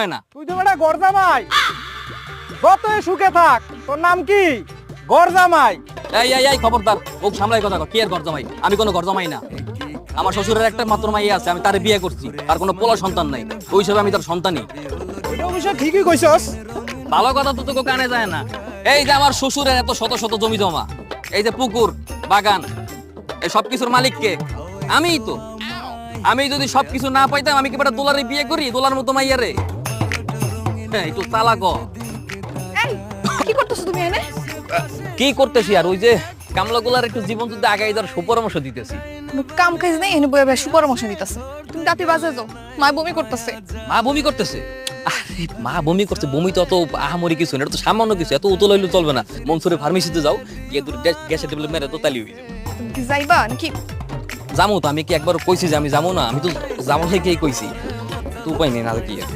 না তুই তো বেটা গরজামাই, যতই সুখে থাক, তোর নাম কি? গরজামাই। এই খবরদার, ও সামলাই কথা কও। কি আর গরজামাই? আমি কোনো গরজামাই না। আমার শ্বশুরের একটা মাত্র মাইয়া আছে, আমি তারে বিয়ে করছি। তার কোনো পোলা সন্তান নাই, ওই হিসাবে আমি তার সন্তানই। এটা অবশ্য ঠিকই কইছস। ভালো কথা তো তোকে কানে যায় না। এই যে আমার শ্বশুরের এত শত শত জমি জমা, এই যে পুকুর বাগান, এই সবকিছুর মালিক কে? আমিই তো। আমি যদি সবকিছু না পাইতাম, আমি কি বেটা দোলারে বিয়ে করি? দোলার মতো মাইয়া রে। হ্যাঁ, একটু চালাক হ। এই কি করতেছো তুমি এনে? কি করতেছি আর ওই যে কামলাগুলার একটু জীবন যুদ্ধে আগাই দেওয়ার সুপরামর্শ দিতেছি। কোনো কাম কাজ নেই, এনে বয়ে বয়ে সুপরামর্শ দিতেছে। তুমি রাতে বাজে যাও, মা বমি করতেছে। মা বমি করতেছে? আরে মা বমি করছে, বমি তো অত আহামরি কিছু না, এটা তো সামান্য কিছু, এত উতল হইলে চলবে না। মনসুরে ফার্মেসিতে যাও, গিয়ে দুটো গ্যাসের টেবলেট মেরে তো তালি হয়ে যাবে। তুমি কি যাইবা নাকি? যামু তো, আমি কি একবার কইছি যে আমি যাবো না? আমি তো যাবো থেকেই কইছি, তো উপায় নেই না কি আর।